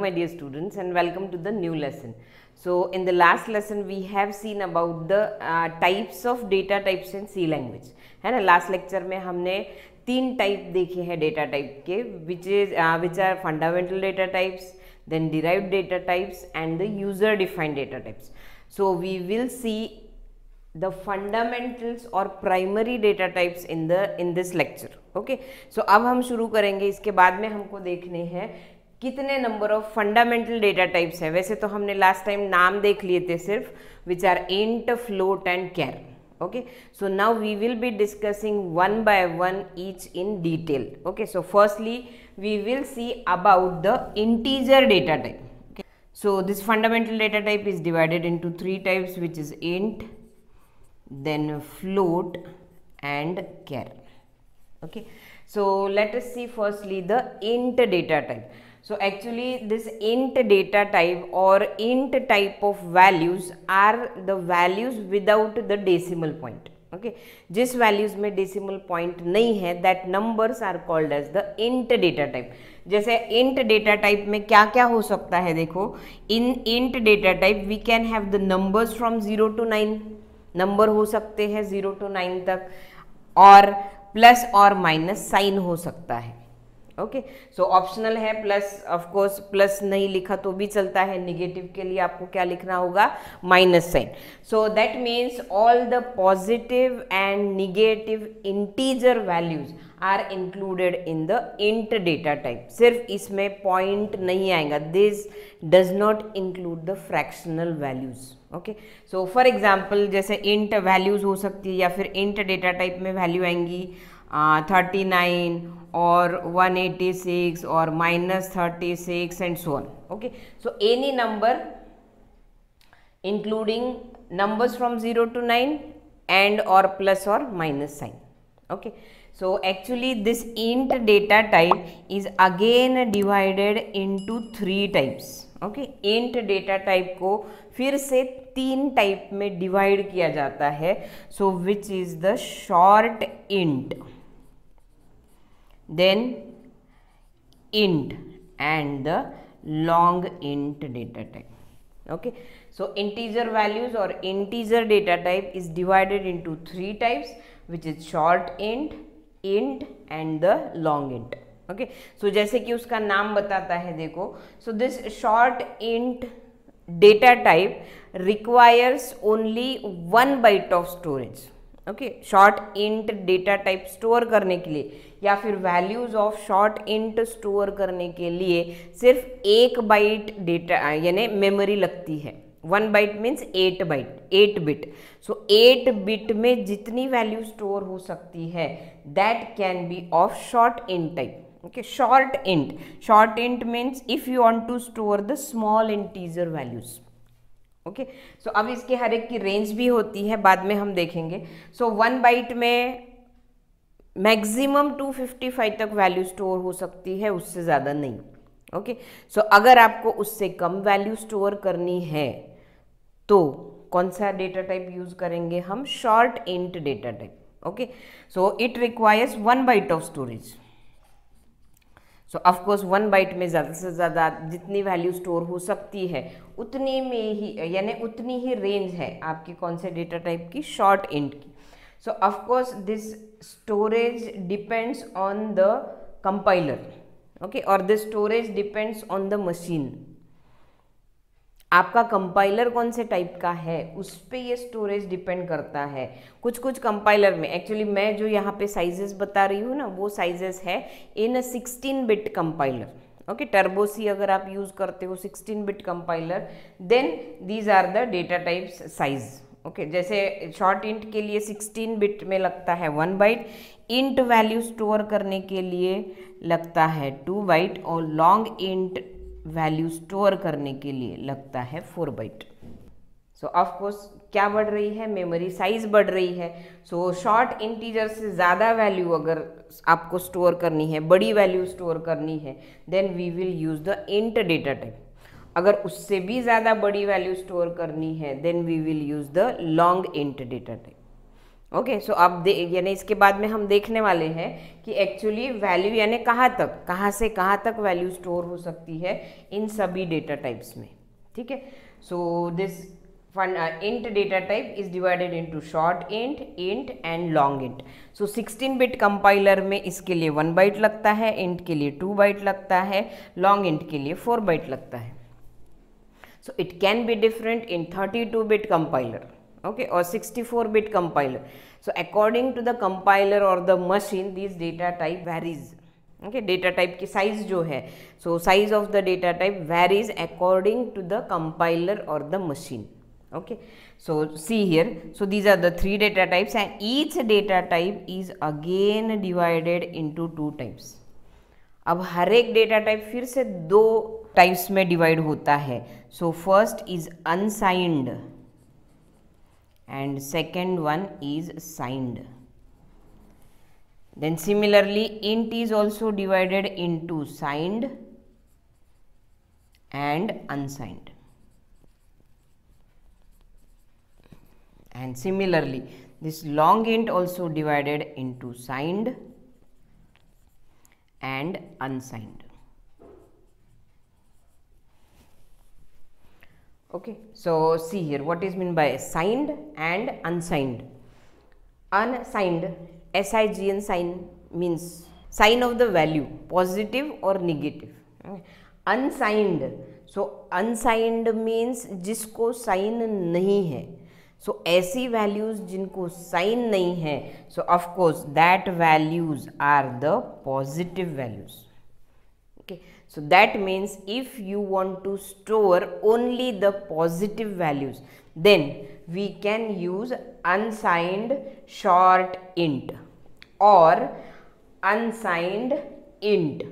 my dear students, and welcome to the new lesson. So in the last lesson we have seen about the types of data types in C language, है ना. Last lecture में हमने 3 type देखे हैं data type के, which are fundamental data types, then derived data types and the user defined data types. So we will see the fundamentals or primary data types in this lecture. Okay, so अब हम शुरू करेंगे. इसके बाद में हमको देखने हैं कितने number of fundamental data types है. वैसे तो हमने लास्ट टाइम नाम देख लिए थे सिर्फ, which are int, float and char. Okay, so now we will be discussing one by one each in detail. Okay, so firstly we will see about the integer data type. Okay, so this fundamental data type is divided into 3 types, which is int, then float and char. Okay, so let us see firstly the int data type. So actually this int data type or int type of values are the values without the decimal point. Okay, जिस values में decimal point नहीं है, that numbers are called as the int data type. जैसे int data type में क्या क्या हो सकता है, देखो. In int data type we can have the numbers from 0 to 9. Number हो सकते हैं 0 to 9 तक, और प्लस और माइनस साइन हो सकता है. ओके, सो ऑप्शनल है प्लस. ऑफ कोर्स प्लस नहीं लिखा तो भी चलता है. निगेटिव के लिए आपको क्या लिखना होगा, minus sign. So that means all the positive and negative integer values are included in the int data type. सिर्फ इसमें पॉइंट नहीं आएगा. This does not include the fractional values. Okay, so for example जैसे int values हो सकती है, या फिर इंट डेटा टाइप में वैल्यू आएंगी 39 और 186 और -36 and so on. Okay, so any number including numbers from 0 to 9 and और प्लस और minus sign. Okay, so actually this int data type is again divided into 3 types. okay, int data type को फिर से 3 type में divide किया जाता है. so which is the short int, then int and the long int data type. okay, so integer values or integer data type is divided into 3 types, which is short int and the long int. okay, so जैसे कि उसका नाम बताता है, देखो. so this short int data type requires only 1 byte of storage. okay, short int data type store करने के लिए या फिर values of short int store करने के लिए सिर्फ 1 बाइट डेटा यानी मेमोरी लगती है. 1 byte means 8 bit. So 8 bit में जितनी वैल्यू स्टोर हो सकती है, that can be of short int type. Okay, short int means if you want to store the small integer values. Okay, so अब इसके हर एक की रेंज भी होती है, बाद में हम देखेंगे. सो 1 बाइट में मैक्सिमम 255 तक वैल्यू स्टोर हो सकती है, उससे ज़्यादा नहीं. ओके, सो अगर आपको उससे कम वैल्यू स्टोर करनी है तो कौन सा डेटा टाइप यूज करेंगे हम, short int data type. Okay, so it requires 1 byte of storage. So ऑफकोर्स 1 बाइट में ज़्यादा से ज़्यादा जितनी वैल्यू स्टोर हो सकती है उतनी में ही, यानी उतनी ही रेंज है आपकी कौन से डेटा टाइप की, शॉर्ट इंट की. So of course this storage depends on the compiler. Okay, और this storage depends on the machine. आपका कंपाइलर कौन से टाइप का है उस पे ये स्टोरेज डिपेंड करता है. कुछ कंपाइलर में, एक्चुअली मैं जो यहाँ पे साइजेस बता रही हूँ ना, वो साइजेस है in 16 bit compiler. Okay, turbo C अगर आप यूज करते हो 16 bit compiler, then these are the data types size. Okay, जैसे शॉर्ट इंट के लिए 16 बिट में लगता है 1 बाइट, इंट वैल्यू स्टोर करने के लिए लगता है 2 बाइट, और लॉन्ग इंट वैल्यू स्टोर करने के लिए लगता है 4 बाइट. सो ऑफकोर्स क्या बढ़ रही है, मेमोरी साइज बढ़ रही है. सो शॉर्ट इंटीजर से ज़्यादा वैल्यू अगर आपको स्टोर करनी है, बड़ी वैल्यू स्टोर करनी है, then we will use the int data type. अगर उससे भी ज़्यादा बड़ी वैल्यू स्टोर करनी है, then we will use the long int data type. Okay, so अब यानी इसके बाद में हम देखने वाले हैं कि एक्चुअली वैल्यू यानी कहाँ से कहाँ तक वैल्यू स्टोर हो सकती है इन सभी डेटा टाइप्स में, ठीक है। So this int data type is divided into short int and long int. So 16 bit compiler में इसके लिए 1 बाइट लगता है, int के लिए 2 बाइट लगता है, long int के लिए 4 बाइट लगता है. So it can be different in 32 bit compiler, okay, or 64 bit compiler. So according to the compiler or the machine, these data type varies. Okay, data type की size जो है, so size of the data type varies according to the compiler or the machine. Okay, so see here, so these are the 3 data types and each data type is again divided into 2 types. अब हर एक data type फिर से 2 types में divide होता है. So first is unsigned and second one is signed. Then similarly int is also divided into signed and unsigned. And similarly this long int also divided into signed and unsigned. Okay, so see here what is meant by signed and unsigned. Unsigned, SIGN sign means sign of the value, positive or negative. Unsigned, so unsigned means जिसको sign नहीं है. So ऐसी values जिनको sign नहीं है, so of course that values are the positive values. Okay, so that means if you want to store only the positive values, then we can use unsigned short int or unsigned int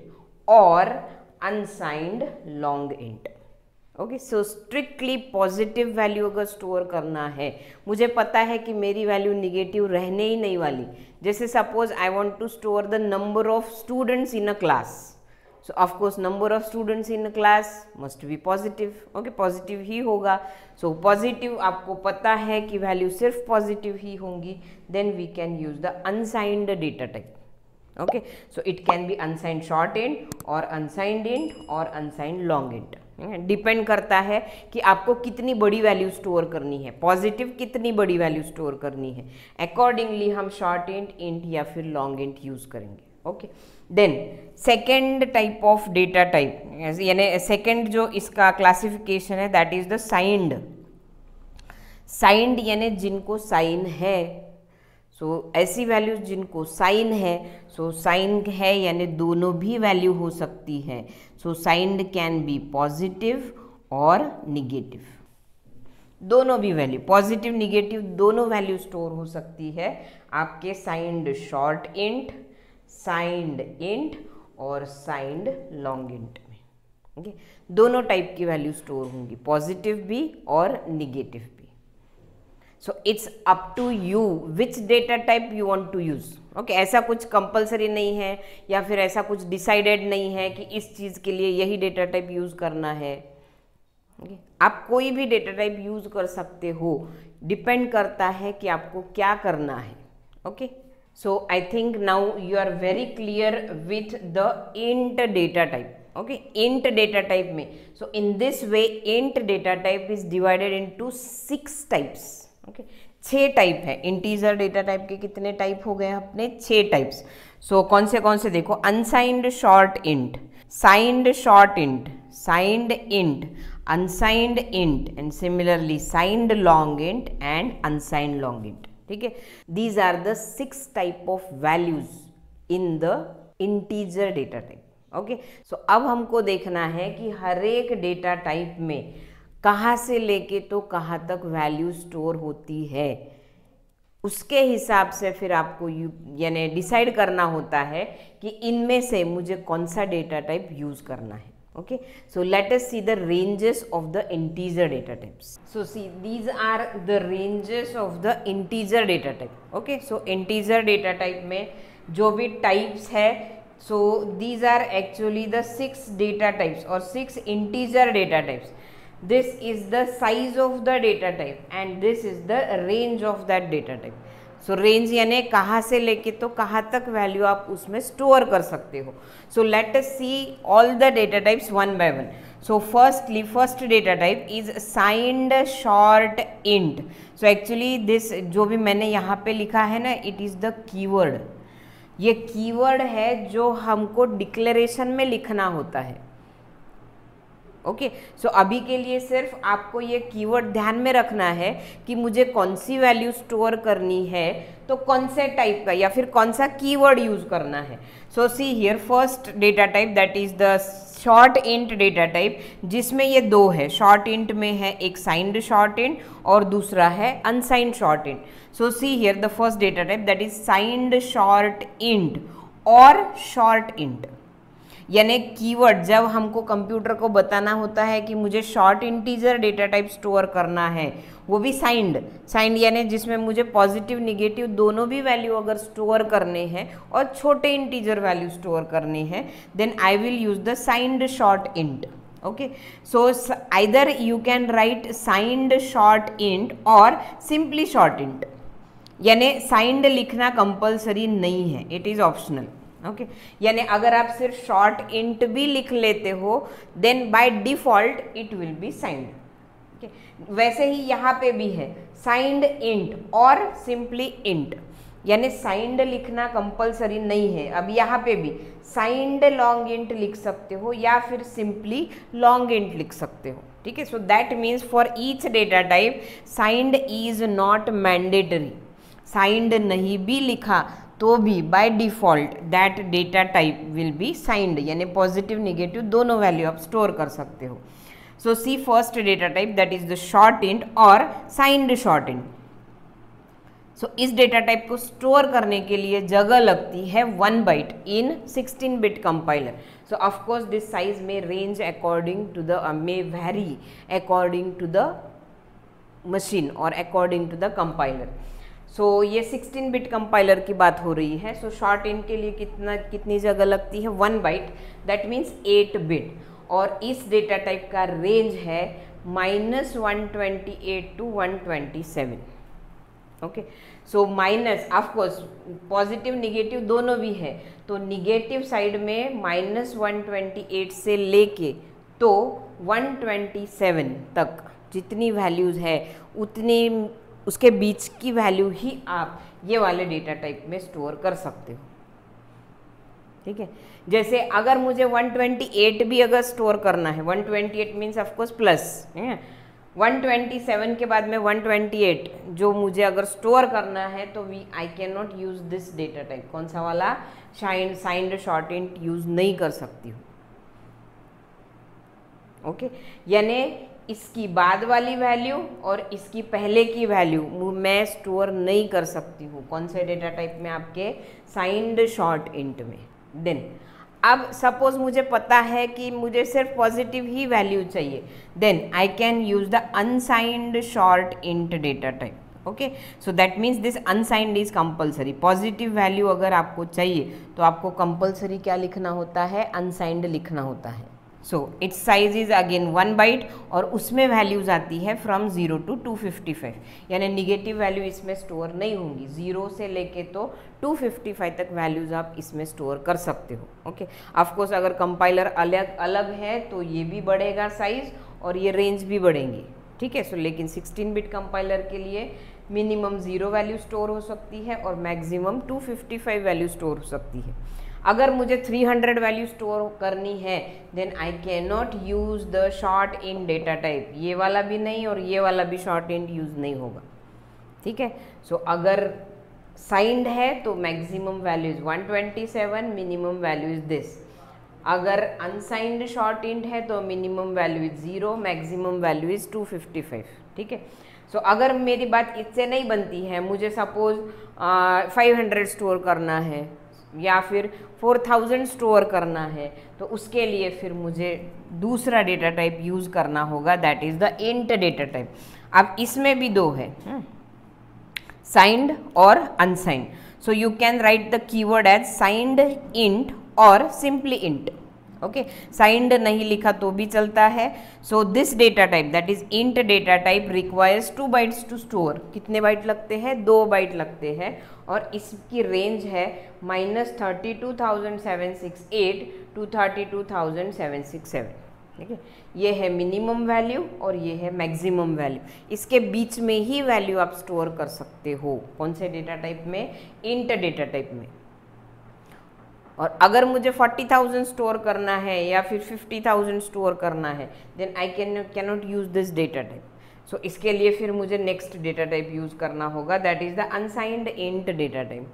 or unsigned long int. Okay, so strictly positive value अगर store करना है, मुझे पता है कि मेरी value negative रहने ही नहीं वाली. जैसे suppose I want to store the number of students in a class, so of course number of students in a class must be positive. Okay, positive ही होगा. सो पॉजिटिव आपको पता है कि वैल्यू सिर्फ पॉजिटिव ही होंगी. Then we can use the unsigned data type. Okay, so it can be unsigned short int और अनसाइंड इंट और अनसाइंड लॉन्ग इंट. डिपेंड करता है कि आपको कितनी बड़ी वैल्यू स्टोर करनी है, पॉजिटिव कितनी बड़ी वैल्यू स्टोर करनी है. अकॉर्डिंगली हम शॉर्ट इंट या फिर लॉन्ग इंट यूज करेंगे. Okay, then second type of data type, यानी सेकेंड जो इसका क्लासिफिकेशन है that is the signed. Signed यानी जिनको साइन है. सो ऐसी वैल्यूज जिनको साइन है, सो साइन है यानी दोनों भी वैल्यू हो सकती है. सो साइंड कैन बी पॉजिटिव और निगेटिव, दोनों भी वैल्यू, पॉजिटिव निगेटिव दोनों वैल्यू स्टोर हो सकती है आपके signed short int, signed int और साइंड लॉन्ग इंट में. ओके, दोनों टाइप की वैल्यू स्टोर होंगी, पॉजिटिव भी और निगेटिव भी. So it's up to you which data type you want to use. Okay, ऐसा कुछ कंपलसरी नहीं है या फिर ऐसा कुछ डिसाइडेड नहीं है कि इस चीज़ के लिए यही डेटा टाइप यूज़ करना है. Okay, आप कोई भी डेटा टाइप यूज़ कर सकते हो, डिपेंड करता है कि आपको क्या करना है. Okay, so I think now you are very clear with the int data type. Okay, int data type में, so in this way int data type is divided into 6 types. Okay, 6 type है. Integer data type के कितने type हो गए अपने? 6 types. सो कौन से देखो, unsigned short int, signed short int, signed int, unsigned int and similarly signed long int and unsigned long int. ठीक है, these are the 6 type of values in the integer data type. Okay, so अब हमको देखना है कि हर एक data type में कहाँ से लेके तो कहाँ तक वैल्यू स्टोर होती है. उसके हिसाब से फिर आपको यानी डिसाइड करना होता है कि इनमें से मुझे कौन सा डेटा टाइप यूज़ करना है. Okay, so let us see the ranges of the integer data types. So see these are the ranges of the integer data type. Okay, so integer data type में जो भी types है, so these are actually the 6 data types और 6 integer data types. This is the size of the data type and this is the range of that data type. So range यानी कहाँ से लेके तो कहाँ तक वैल्यू आप उसमें स्टोर कर सकते हो. So let us see all the data types one by one. So firstly, first data type is signed short int. So actually this जो भी मैंने यहाँ पे लिखा है ना, it is the keyword. ये कीवर्ड है जो हमको डिक्लेरेशन में लिखना होता है. ओके सो अभी के लिए सिर्फ आपको ये कीवर्ड ध्यान में रखना है कि मुझे कौन सी वैल्यू स्टोर करनी है, तो कौन से टाइप का या फिर कौन सा कीवर्ड यूज करना है. So see here first data type that is the short int data type, जिसमें ये दो है. शॉर्ट इंट में है एक साइंड शॉर्ट इंट और दूसरा है unsigned short int. So see here the first data type that is signed short int और शॉर्ट इंट. यानी कीवर्ड जब हमको कंप्यूटर को बताना होता है कि मुझे short integer data type store करना है, वो भी साइंड यानी जिसमें मुझे पॉजिटिव निगेटिव दोनों भी वैल्यू अगर स्टोर करने हैं और छोटे इंटीजर वैल्यू स्टोर करने हैं, then I will use the signed short int. Okay so either you can write signed short int और सिंपली शॉर्ट इंट. यानी साइंड लिखना कंपल्सरी नहीं है, इट इज ऑप्शनल. ओके यानी अगर आप सिर्फ शॉर्ट इंट भी लिख लेते हो then by default it will be signed. वैसे ही यहाँ पे भी है साइंड इंट और सिंपली इंट. यानी साइंड लिखना कंपलसरी नहीं है. अब यहाँ पे भी साइंड लॉन्ग इंट लिख सकते हो या फिर सिंपली लॉन्ग इंट लिख सकते हो. ठीक है, so that means for each data type signed is not mandatory. Signed नहीं भी लिखा तो भी by default that data type will be signed. यानी पॉजिटिव निगेटिव दोनों वैल्यू आप स्टोर कर सकते हो. So see first data type that is the short int और साइंड शॉर्ट इंट. सो इस डेटा टाइप को स्टोर करने के लिए जगह लगती है 1 byte in 16 bit compiler. So of course this size में range according to the may vary according to the machine और according to the compiler. So ये 16 बिट कंपाइलर की बात हो रही है. सो शॉर्ट इंट के लिए कितनी जगह लगती है 1 बाइट, दैट मीन्स 8 बिट. और इस डेटा टाइप का रेंज है -128 to 127. Okay so minus of course positive negative दोनों भी है, तो निगेटिव साइड में -128 से लेके तो 127 तक जितनी वैल्यूज़ है उतनी उसके बीच की वैल्यू ही आप ये वाले डेटा टाइप में स्टोर कर सकते हो. ठीक है, जैसे अगर मुझे 128 भी अगर स्टोर करना है, 128 मीन्स ऑफकोर्स प्लस 127 के बाद में 128 जो मुझे अगर स्टोर करना है तो आई can not use this data type. कौन सा वाला? साइंड शॉर्ट इंट यूज नहीं कर सकती हूँ. ओके यानी इसकी बाद वाली वैल्यू और इसकी पहले की वैल्यू मैं स्टोर नहीं कर सकती हूँ. कौन से डेटा टाइप में? आपके साइंड शॉर्ट इंट में. देन अब सपोज मुझे पता है कि मुझे सिर्फ पॉजिटिव ही वैल्यू चाहिए, then I can use the unsigned short int data type. Okay so that means this unsigned is compulsory. Positive value अगर आपको चाहिए तो आपको कंपल्सरी क्या लिखना होता है? अनसाइंड लिखना होता है. So its size is again 1 byte और उसमें वैल्यूज आती है फ्रॉम 0 to 255. यानी निगेटिव वैल्यू इसमें स्टोर नहीं होंगी. 0 से लेके तो 255 तक वैल्यूज आप इसमें स्टोर कर सकते हो. ओके ऑफकोर्स अगर कंपाइलर अलग अलग है तो ये भी बढ़ेगा साइज और ये रेंज भी बढ़ेंगी. ठीक है, सो लेकिन 16 बिट कंपाइलर के लिए मिनिमम 0 वैल्यू स्टोर हो सकती है और मैक्सिमम 255 वैल्यू स्टोर हो सकती है. अगर मुझे 300 वैल्यू स्टोर करनी है then I can not use the short int data type. ये वाला भी नहीं और ये वाला भी शॉर्ट इंट यूज नहीं होगा. ठीक है, सो अगर साइंड है तो maximum value is 127, minimum value is this. अगर अनसाइंड शॉर्ट इंट है तो minimum value is 0, maximum value is 255. ठीक है, सो अगर मेरी बात इससे नहीं बनती है, मुझे सपोज 500 स्टोर करना है या फिर 4000 स्टोर करना है, तो उसके लिए फिर मुझे दूसरा डेटा टाइप यूज़ करना होगा, that is the int data type. अब इसमें भी दो है, साइंड और unsigned. So you can write the keyword as signed int और सिंपली इंट. ओके, साइंड नहीं लिखा तो भी चलता है। So this data type that is int data type requires 2 bytes to store. कितने बाइट लगते हैं? 2 बाइट लगते हैं, और इसकी रेंज है -32,768 टू 32,767। ठीक है, ये है मिनिमम वैल्यू और ये है मैक्सिमम वैल्यू। इसके बीच में ही वैल्यू आप स्टोर कर सकते हो। कौन से डेटा टाइप में? इंट डेटा टाइप में। और अगर मुझे 40,000 स्टोर करना है या फिर 50,000 स्टोर करना है, then I can not use this data type. So इसके लिए फिर मुझे नेक्स्ट डेटा टाइप यूज करना होगा, that is the unsigned int data type.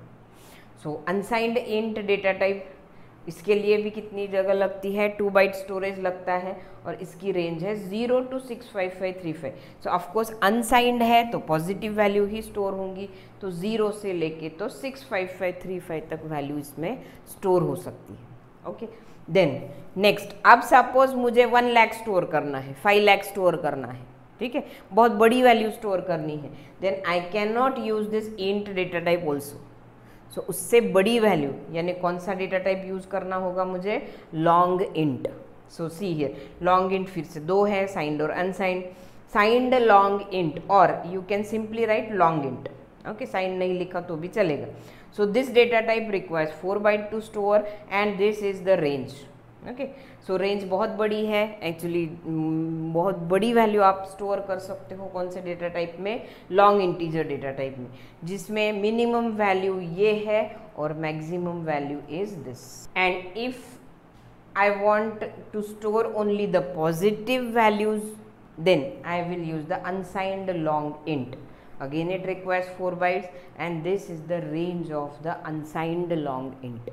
So unsigned int data type, इसके लिए भी कितनी जगह लगती है? 2 बाइट स्टोरेज लगता है, और इसकी रेंज है 0 to 65535। सो ऑफकोर्स अनसाइंड है तो पॉजिटिव वैल्यू ही स्टोर होंगी, तो 0 से लेके तो 65535 तक वैल्यू इसमें स्टोर हो सकती है। ओके, देन नेक्स्ट, अब सपोज मुझे 1 लाख स्टोर करना है, 5 लाख स्टोर करना है, ठीक है, बहुत बड़ी वैल्यू स्टोर करनी है, then I can not use this int data type also. So उससे बड़ी वैल्यू यानी कौन सा डेटा टाइप यूज करना होगा मुझे? Long int. So see here, long int फिर से 2 है, साइंड और अनसाइंड। साइंड लॉन्ग इंट, और you can simply write long int. Okay, signed नहीं लिखा तो भी चलेगा। So this data type requires 4 byte to store and this is the range. Okay, so range बहुत बड़ी है, एक्चुअली बहुत बड़ी वैल्यू आप स्टोर कर सकते हो। कौन से डेटा टाइप में? लॉन्ग इंटीजर डेटा टाइप में, जिसमें मिनिमम वैल्यू ये है और maximum value is this. And if I want to store only the positive values, then I will use the unsigned long int. Again it requires 4 bytes and this is the range of the unsigned long int.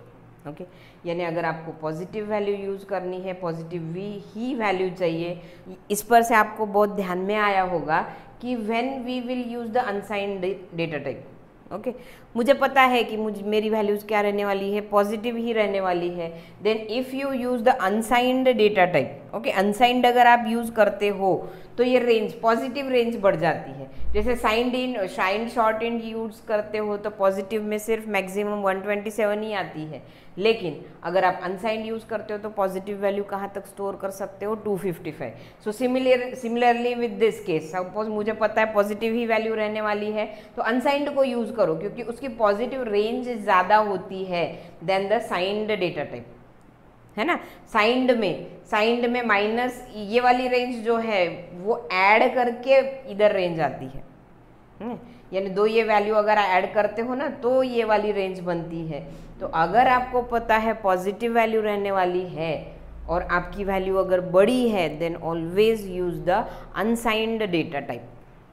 Okay, यानी अगर आपको positive value use करनी है, positive ही value चाहिए, इस पर से आपको बहुत ध्यान में आया होगा कि when we will use the unsigned data type. Okay, मुझे पता है कि मेरी वैल्यूज़ क्या रहने वाली है? पॉजिटिव ही रहने वाली है। Then if you use the unsigned data type, okay, unsigned अगर आप यूज़ करते हो तो ये रेंज, पॉजिटिव रेंज बढ़ जाती है। जैसे साइंड शॉर्ट इंट यूज़ करते हो तो पॉजिटिव में सिर्फ मैक्सिमम 127 ही आती है, लेकिन अगर आप अनसाइंड यूज़ करते हो तो पॉजिटिव वैल्यू कहाँ तक स्टोर कर सकते हो? 255। So similarly with this case, suppose मुझे पता है पॉजिटिव ही वैल्यू रहने वाली है, तो अनसाइंड को यूज़ करो क्योंकि उसकी पॉजिटिव रेंज ज़्यादा होती है then the signed data type, है ना। साइंड में माइनस ये वाली रेंज जो है वो ऐड करके इधर रेंज आती है, यानी 2 ये वैल्यू अगर ऐड करते हो ना तो ये वाली रेंज बनती है। तो अगर आपको पता है पॉजिटिव वैल्यू रहने वाली है और आपकी वैल्यू अगर बड़ी है, then always use the unsigned data type.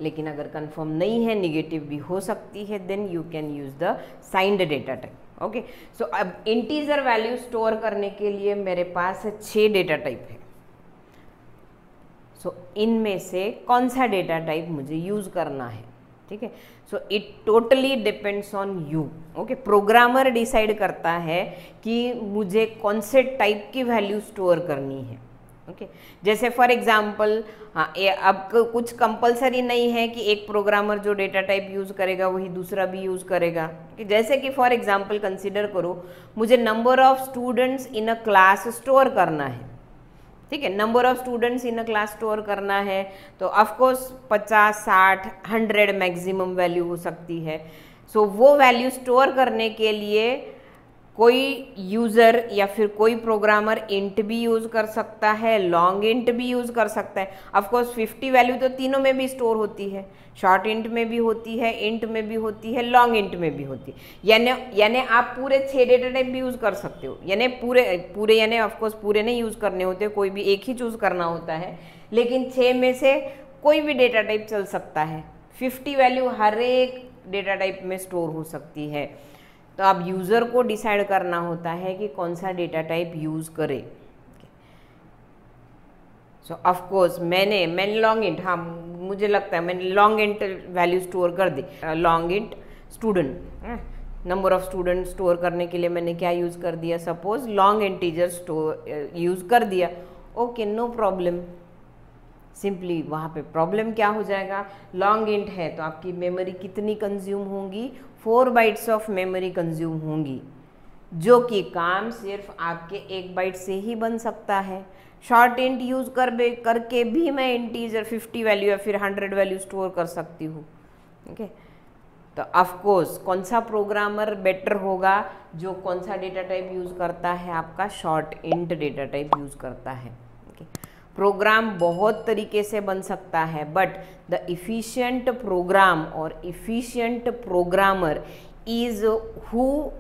लेकिन अगर कंफर्म नहीं है, निगेटिव भी हो सकती है, then you can use the signed data type. Okay, so अब इंटीजर वैल्यू स्टोर करने के लिए मेरे पास 6 डेटा टाइप है। सो इनमें से कौन सा डेटा टाइप मुझे यूज करना है? ठीक है, so it totally depends on you. Okay, programmer decide करता है कि मुझे कौन से टाइप की वैल्यू स्टोर करनी है। ओके, जैसे फॉर एग्जांपल, हाँ, अब कुछ कंपलसरी नहीं है कि एक प्रोग्रामर जो डेटा टाइप यूज़ करेगा वही दूसरा भी यूज़ करेगा। जैसे कि फॉर एग्जांपल कंसीडर करो, मुझे number of students in a class store करना है। ठीक है, number of students in a class store करना है तो ऑफकोर्स 50, 60, 100 मैक्सिमम वैल्यू हो सकती है। सो वो वैल्यू स्टोर करने के लिए कोई यूज़र या फिर कोई प्रोग्रामर इंट भी यूज़ कर सकता है, लॉन्ग इंट भी यूज़ कर सकता है। ऑफकोर्स 50 वैल्यू तो तीनों में भी स्टोर होती है, शॉर्ट इंट में भी होती है, इंट में भी होती है, लॉन्ग इंट में भी होती है। यानी आप पूरे 6 डेटा टाइप भी यूज़ कर सकते हो। यानी पूरे यानी ऑफकोर्स पूरे नहीं यूज़ करने होते, कोई भी एक ही चूज़ करना होता है, लेकिन 6 में से कोई भी डेटा टाइप चल सकता है। 50 वैल्यू हर एक डेटा टाइप में स्टोर हो सकती है। तो अब यूज़र को डिसाइड करना होता है कि कौन सा डेटा टाइप यूज़ करे। सो ऑफकोर्स मैंने लॉन्ग इंट, हाँ मुझे लगता है मैंने लॉन्ग इंट वैल्यू स्टोर कर दी। Long int student, number of student store करने के लिए मैंने क्या यूज़ कर दिया? Suppose long integer store use कर दिया। Okay, no problem. सिंपली वहाँ पे प्रॉब्लम क्या हो जाएगा? लॉन्ग इंट है तो आपकी मेमोरी कितनी कंज्यूम होंगी? 4 बाइट्स ऑफ मेमोरी कंज्यूम होंगी। जो कि काम सिर्फ आपके 1 बाइट से ही बन सकता है। शॉर्ट इंट यूज करके भी मैं इंटीजर 50 वैल्यू या फिर 100 वैल्यू स्टोर कर सकती हूँ। ओके, तो ऑफ कोर्स कौन सा प्रोग्रामर बेटर होगा, जो कौन सा डेटा टाइप यूज करता है, आपका short int data type use करता है। ओके, प्रोग्राम बहुत तरीके से बन सकता है, बट द इफिशिएंट प्रोग्राम और efficient programmer is who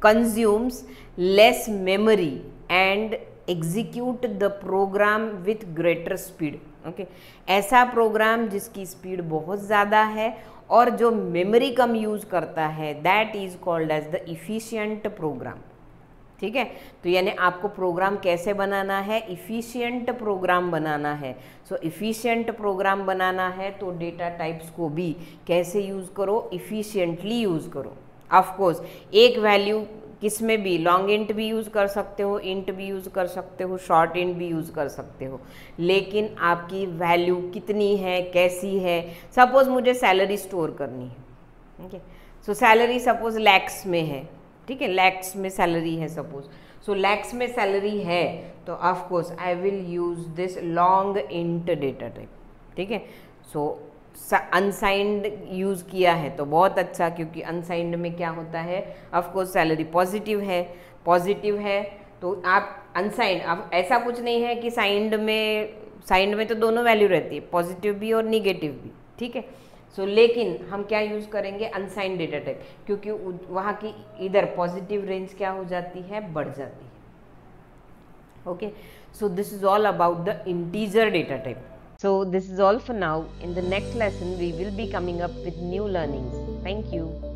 consumes less memory and execute the program with greater speed. Okay, ऐसा प्रोग्राम जिसकी स्पीड बहुत ज़्यादा है और जो मेमोरी कम यूज करता है, that is called as the efficient program. ठीक है, तो यानी आपको प्रोग्राम कैसे बनाना है, इफिशिएंट प्रोग्राम बनाना है। सो इफिशिएंट प्रोग्राम बनाना है तो डेटा टाइप्स को भी कैसे यूज करो, इफिशिएंटली यूज करो। ऑफ कोर्स एक वैल्यू किस में भी, लॉन्ग इंट भी यूज़ कर सकते हो, इंट भी यूज़ कर सकते हो, शॉर्ट इंट भी यूज़ कर सकते हो, लेकिन आपकी वैल्यू कितनी है, कैसी है। सपोज मुझे सैलरी स्टोर करनी है, ठीक है, सो सैलरी सपोज लैक्स में है, ठीक है, लैक्स में सैलरी है सपोज, सो लैक्स में सैलरी है तो of course I will use this long int data type. ठीक है, सो अनसाइंड यूज़ किया है तो बहुत अच्छा, क्योंकि अनसाइंड में क्या होता है, ऑफ कोर्स सैलरी पॉजिटिव है तो आप अनसाइंड, अब ऐसा कुछ नहीं है कि साइंड में तो दोनों वैल्यू रहती है, पॉजिटिव भी और निगेटिव भी। ठीक है, सो लेकिन हम क्या यूज़ करेंगे, अनसाइंड डेटा टाइप, क्योंकि वहाँ की इधर पॉजिटिव रेंज क्या हो जाती है, बढ़ जाती है। Okay, so this is all about the integer data type. So this is all for now. In the next lesson, we will be coming up with new learnings. Thank you.